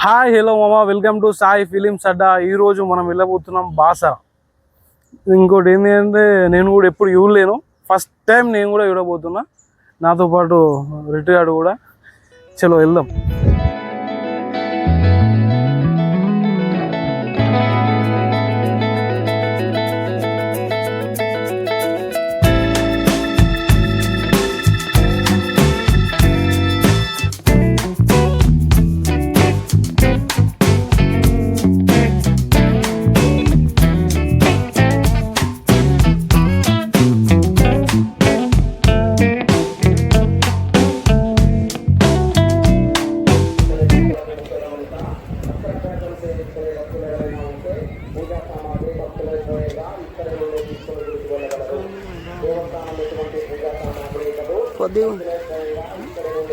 Hi hello మామా, welcome to Sai films అడ్డా. ఈరోజు మనం వెళ్ళబోతున్నాం బాసా. ఇంకోటి ఏంటంటే నేను కూడా ఎప్పుడు చూడలేను, ఫస్ట్ టైం నేను కూడా చూడబోతున్నా. నాతో పాటు రిటైర్డ్ కూడా. చలో వెళ్దాం.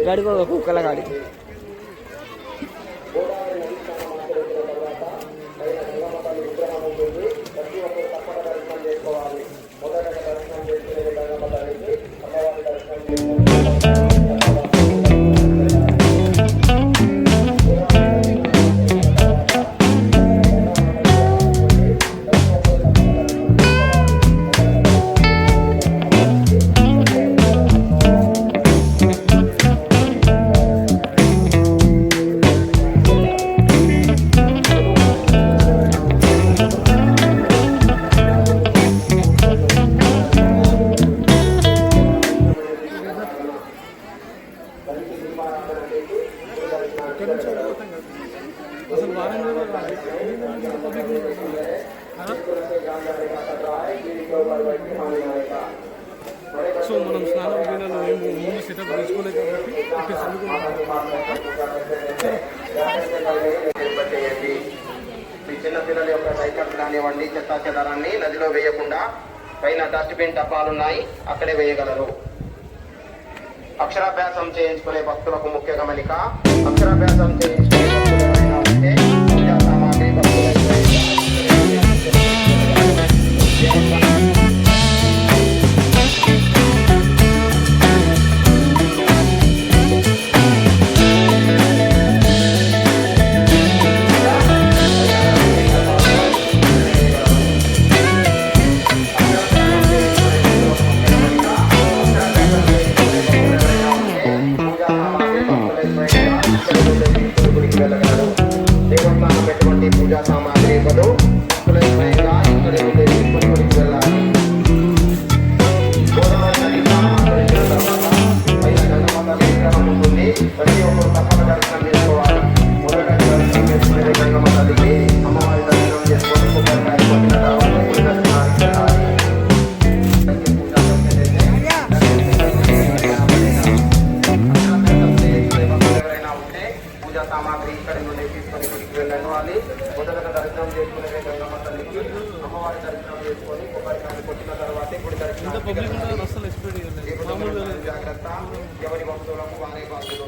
गाड़ी को कुकला गाड़ी సో మనం స్నానం చేయడంలో ముందు సెటప్ తెచ్చుకోలేదు కాబట్టి చిన్నపిల్లల యొక్క సైకిల్స్ కానివ్వండి, చెత్తా చెదారాన్ని నదిలో వేయకుండా పైన డస్ట్బిన్ డబ్బాలున్నాయి, అక్కడే వేయగలరు. అక్షరాభ్యాసం చేయించుకునే భక్తులకు ముఖ్య గమనిక, అక్షరాభ్యాసం చేయించుకునే భక్తులు ఎవరైనా ఉంటే పూజా సామాగ్రి పూజా సామాగ్రి ఇవ్వదు. స్వయంగా ఇక్కడే ఉండే తీసుకొని వెళ్ళాలి. పైన గంగమాత విగ్రహం ఉంటుంది, ప్రతి ఒక్కరు తప్పక దర్శనం చేసుకోవాలి. మొదటి దర్శనం చేసుకునే గంగమ్మ తల్లికి అమ్మవారి దర్శనం చేసుకొని కొబ్బరికాయ కొట్టిన తర్వాత గుడి దర్శనానికి వెళ్ళాలి. ఎవరైనా ఉంటే పూజా సామాగ్రి ఇక్కడి నుండి తీసుకొని గుడికి వెళ్ళాలి. మొదటగా దర్శనం చేసుకునే గంగమ్మ తల్లికి అమ్మవారి దర్శనం చేసుకొని కొబ్బరికాయలు కొట్టిన తర్వాతే గుడి దర్శనం. జాగ్రత్త, ఎవరి భక్తులకు వారే బాధ్యులు.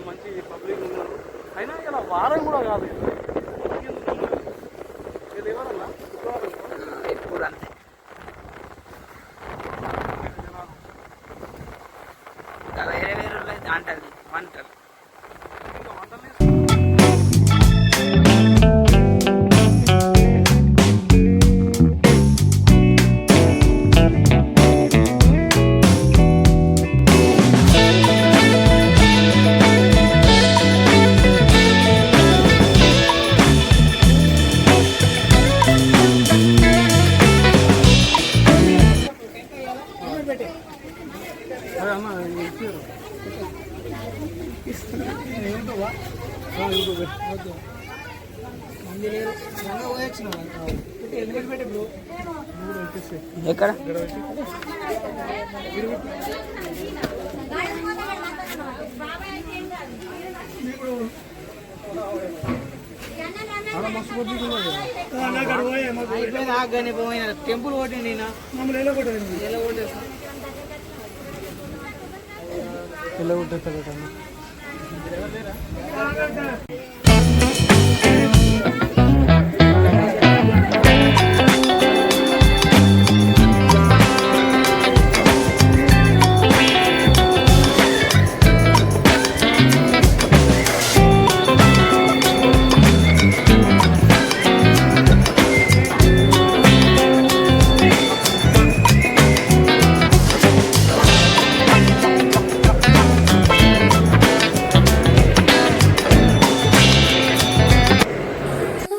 మంచి పబ్లిక్ ఉన్నారు, అయినా ఇలా వారం కూడా కాదు. ఇది ఎవరన్నా ఎప్పుడు అంతే వేరే వేరే అంటారు వంటలు. ఎక్కడ టెంపుల్ కొట్టిండి మమ్మల్ని ఎలా కొట్టేది ఎలా కొట్టేస్తాడట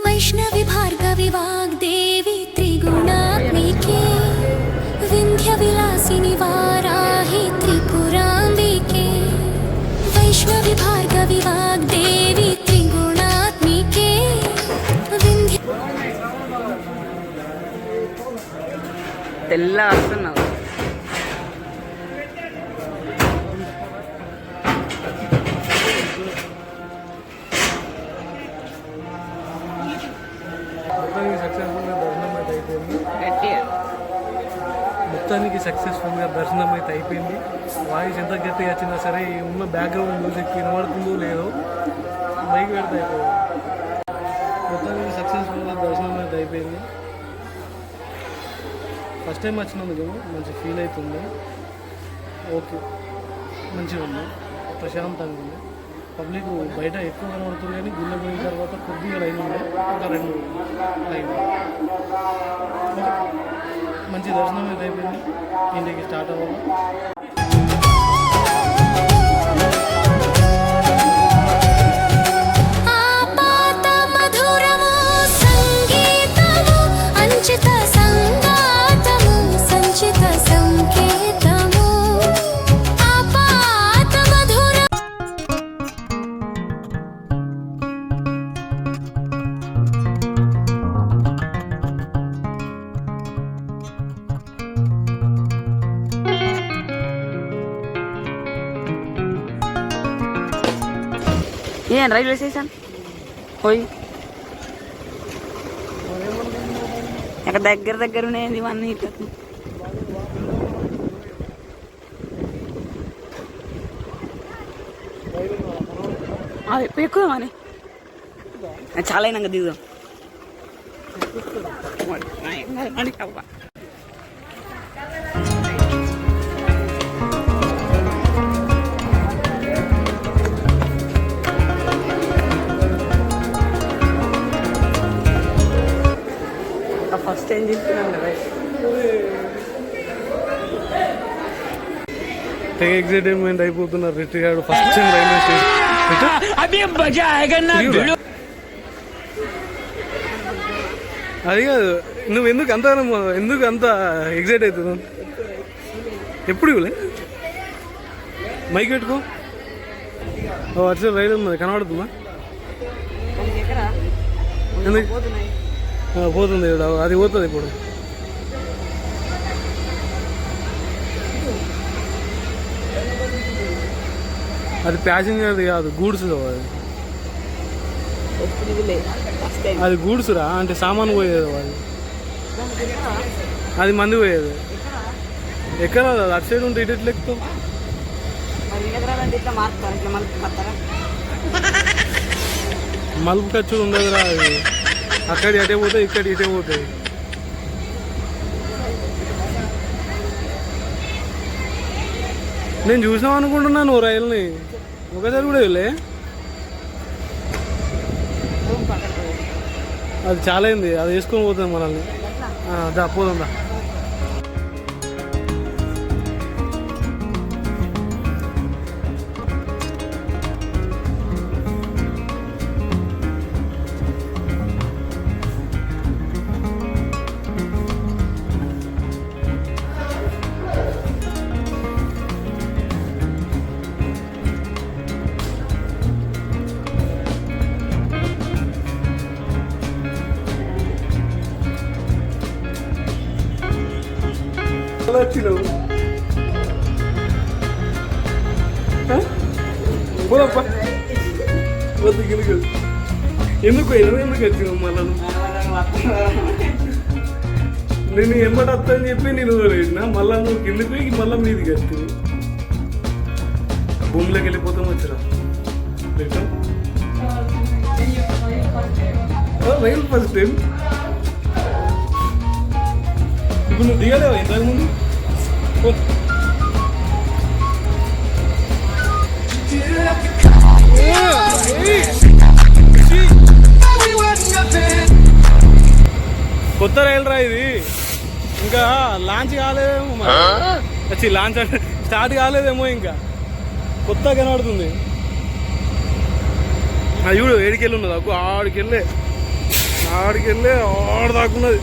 वैष्णवी भार्गवी वाग्देवी त्रिगुणात्मिके विन्ध्यविलासिनि वाराहि त्रिपुराम्बिके वैष्णवी भार्गवी वाग्देवी त्रिगुणात्मिके विन्ध्य తెల్ల వస్తున్నావు మొత్తానికి సక్సెస్ఫుల్గా దర్శనం అయితే అయిపోయింది. వాయిస్ ఎంత గట్టిగా వచ్చినా సరే ఉన్న బ్యాక్గ్రౌండ్ మ్యూజిక్ వినబడుతుందో లేదో మైక్ పెడితే అయిపోయింది. మొత్తానికి సక్సెస్ఫుల్గా దర్శనం అయితే అయిపోయింది. ఫస్ట్ టైం వచ్చినందుకు మంచి ఫీల్ అవుతుంది. ఓకే, మంచిగా ఉంది, ప్రశాంతంగా ఉంది. పబ్లిక్ బయట ఎక్కువ కనబడుతుంది కానీ గుళ్ళ పోయిన తర్వాత కొద్దిగా లైన్ ఉంది, ఒక 2 లైన్. మంచి దర్శనం అయితే అయిపోయింది. ఇంటికి స్టార్ట్ అవ్వాలి. ఏం రైల్వే స్టేషన్ పోయి ఇక్కడ దగ్గర ఉన్నాయండి ఇవన్నీ. ఎక్కువ అని చాలా అయినాక దిగుదాం. ఫస్ట్ ఏం చెప్తున్నాను కదా, తెగ ఎగ్జైట్మెంట్ అయిపోతున్నారు. రిట్రీ గారు ఫస్ట్ టైం రైల్వే స్టేషన్. అది కాదు, నువ్వు ఎందుకు అంత ఎగ్జైట్ అవుతున్నావు? ఎప్పుడు ఇవ్వలే మైక్ పెట్టుకో. వచ్చే రైలు ఉన్నది కనబడుతుందా? ఎందుకు పోతుంది, అది పోతుంది ఇప్పుడు. అది ప్యాసింజర్ది కాదు, గూడ్స్. అది గూడ్స్ రా, అంటే సామాను పోయేది. అది మంది పోయేది. ఎక్కడ అటు సైడ్ ఉంటే ఇటు ఎక్కుతాం. మలుపు ఖర్చు ఉండదురా. అది అక్కడి అటే పోతాయి, ఇక్కడి ఇటే పోతాయి. నేను చూసాం అనుకుంటున్నాను రైలుని, ఒకసారి కూడా వెళ్ళే. అది చాలా అయింది, అది వేసుకొని పోతుంది మనల్ని. దా పోదాం దా. వచ్చినావు పోదప్ప, వద్దు గిలుగు. ఎందుకు వచ్చినావు మళ్ళా? నేను ఎమ్మటి వస్తా అని చెప్పి నేను వేసినా, మళ్ళా నువ్వు కిందకి పోయి మళ్ళీ మీదికి వస్తుంది. భూమిలోకి వెళ్ళిపోతాం వచ్చిరా రైలు ఫస్ట్ టైం. ఇప్పుడు నువ్వు దిగలేవా ఇంతకుముందు? కొత్త రైలు రా ఇది, ఇంకా లాంచ్ కాలేదేమో మరి. లాంచ్ అంటే స్టార్ట్ కాలేదేమో, ఇంకా కొత్త కనబడుతుంది. అది చూడు ఏడికెళ్ళి ఉన్నది అగ్గు, ఆడికెళ్ళే ఆడ దాకున్నది,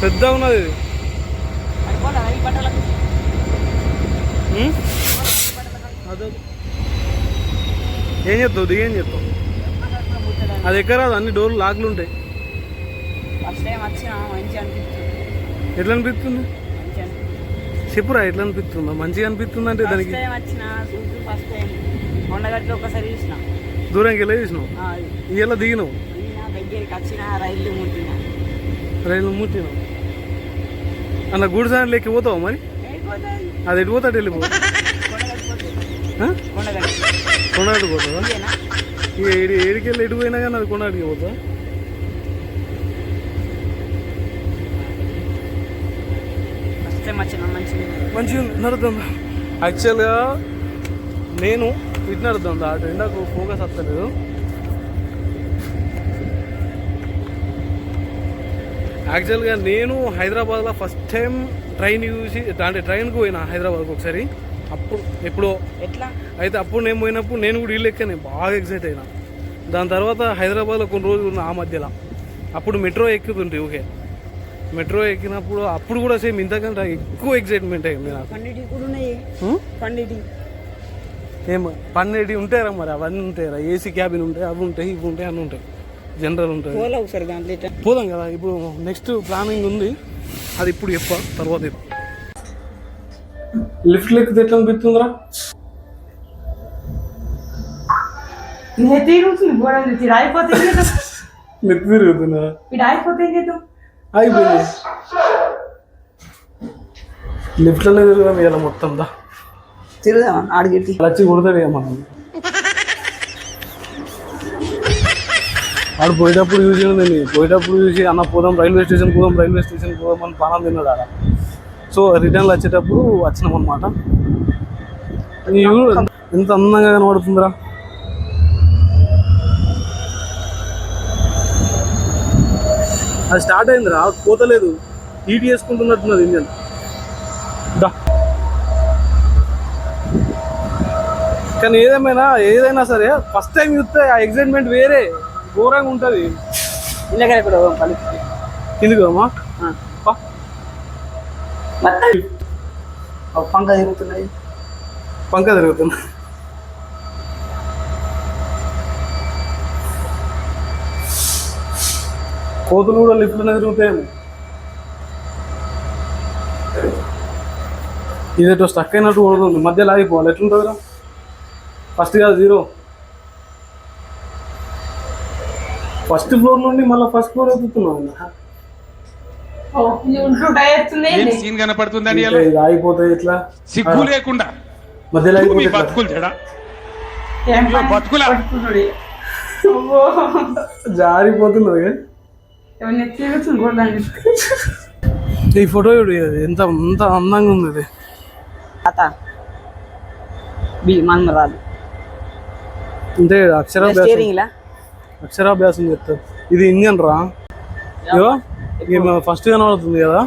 పెద్ద ఉన్నది ఇది. అదే ఏం చెప్తావు దిగేం చెప్తావు? అది ఎక్కరాదు, అన్ని డోర్లు లాక్లు ఉంటాయి. ఎట్లా అనిపిస్తుంది చెప్పురా, ఎట్లా అనిపిస్తుందా? మంచిగా అనిపిస్తుంది అంటే దానికి దూరంకి వెళ్ళి చూసినావు, ఇలా దిగినావు, రైలు ముట్టినావు. అన్న గూడు సార్ లెక్కి పోతావు మరి? అది ఎటు పోతాడు వెళ్ళిపో, కొండగట్టు పోతావా? ఇక ఏడికెళ్ళి ఎటు పోయినా కానీ అది కొండగట్టుకి పోతావా? మంచిగా నడుద్దాం. యాక్చువల్గా నేను ఇటు నడుద్దాం, అటు నాకు ఫోకస్ వస్తలేదు. యాక్చువల్గా నేను హైదరాబాద్లో ఫస్ట్ టైం ట్రైన్ చూసి, అంటే ట్రైన్కి పోయినా హైదరాబాద్కి ఒకసారి. అప్పుడు ఎప్పుడో ఎట్లా అయితే అప్పుడు నేను పోయినప్పుడు నేను కూడా ఇల్లు ఎక్కాను, బాగా ఎక్సైట్ అయినా. దాని తర్వాత హైదరాబాద్లో కొన్ని రోజులు ఉన్న ఆ మధ్యలో అప్పుడు మెట్రో ఎక్కుతుంటే, ఓకే మెట్రో ఎక్కినప్పుడు అప్పుడు కూడా సేమ్ ఇంతకంటే ఎక్కువ ఎక్సైట్మెంట్ అయింది నాకు. ఏమో పన్నెండు ఉంటాయరా మరి, అవన్నీ ఉంటాయరా, ఏసీ క్యాబిన్ ఉంటాయి, అవి ఉంటాయి, ఇవి ఉంటాయి, అన్నీ ఉంటాయి, జనరల్ ఉంటాయి. పోదాం కదా, ఇప్పుడు నెక్స్ట్ ప్లానింగ్ ఉంది, అది ఇప్పుడు చెప్ప తర్వాత చెప్పు. లిఫ్ట్ లెక్కితే ఎట్లా అనిపిస్తుందిరా? నెత్తి తిరుగుతున్నా, అయిపోయింది. లిఫ్ట్లోనే తిరుగుదాం ఇలా మొత్తం దా తిరుగుదామా? ఆడికి వచ్చి కొడతాడు ఇక మనం. ఆడు పోయేటప్పుడు చూసి ఉంది, పోయేటప్పుడు చూసి అన్న పోదాం రైల్వే స్టేషన్ పోదాం అని పానం తిన్నాడు ఆడ. సో రిటర్న్లో వచ్చేటప్పుడు వచ్చినాం అనమాట. ఎంత అందంగా కనబడుతుందిరా. అది స్టార్ట్ అయిందిరా, పోతలేదు, హీట్ చేసుకుంటున్నట్టున్నది ఇంజన్. కానీ ఏదైనా సరే ఫస్ట్ టైం చూస్తే ఆ ఎక్సైట్మెంట్ వేరే ఘోరంగా ఉంటుంది. కిందికి పోమా? పంక తిరుగుతున్నాయి, కోతులు కూడా లిఫ్ట్లోనే తిరుగుతాయి. ఇదేటో స్టక్ అయినట్టు కొడుతుంది, మధ్యలో ఆగిపోవాలి. ఎట్లుంటుందిరా? ఫస్ట్ కాదు జీరో, ఫస్ట్ ఫ్లోర్ నుండి మళ్ళీ ఫస్ట్ ఫ్లోర్ ఎక్కుతున్నావు. సీన్ కనపడుతుందండి, ఆగిపోతాయి ఇట్లా సిగ్గు లేకుండా మధ్యలో బతుకులా జారిపోతున్నది. ఈ ఫోటో చూడు, ఎంత అందంగా ఉంది అది. రాదు అంటే అక్షరాభ్యాసం చెప్తారు. ఇది ఇంజన్ రా, ఫస్ట్ కనబడుతుంది కదా,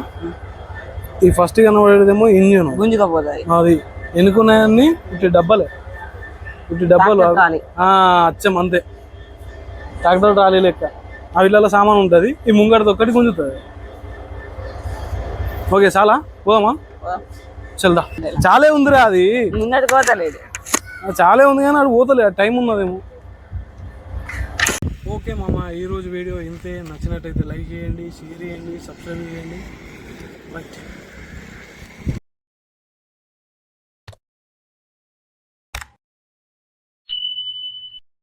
ఈ ఫస్ట్ కనబడేదేమో ఇంజన్ గుంజుకపోతాయి. అది ఎన్నుకున్నాయన్ని ఇటు డబ్బాలు అచ్చం అంతే, ట్రాక్టర్ ట్రాలీ లెక్క. ఆ వీళ్ళ సామాన్ ఉంటుంది, ఈ ముంగడితో ఒక్కటి గుంజుతుంది. ఓకే చాలా పోదామా? చల్దా చాలే ఉందిరా, అది ముంగడికి పోతలేదు, చాలే ఉంది కానీ అది పోతలే, టైం ఉన్నదేమో. ఓకే మామ, ఈరోజు వీడియో ఇంతే. నచ్చినట్టయితే లైక్ చేయండి, షేర్ చేయండి, సబ్స్క్రైబ్ చేయండి. బట్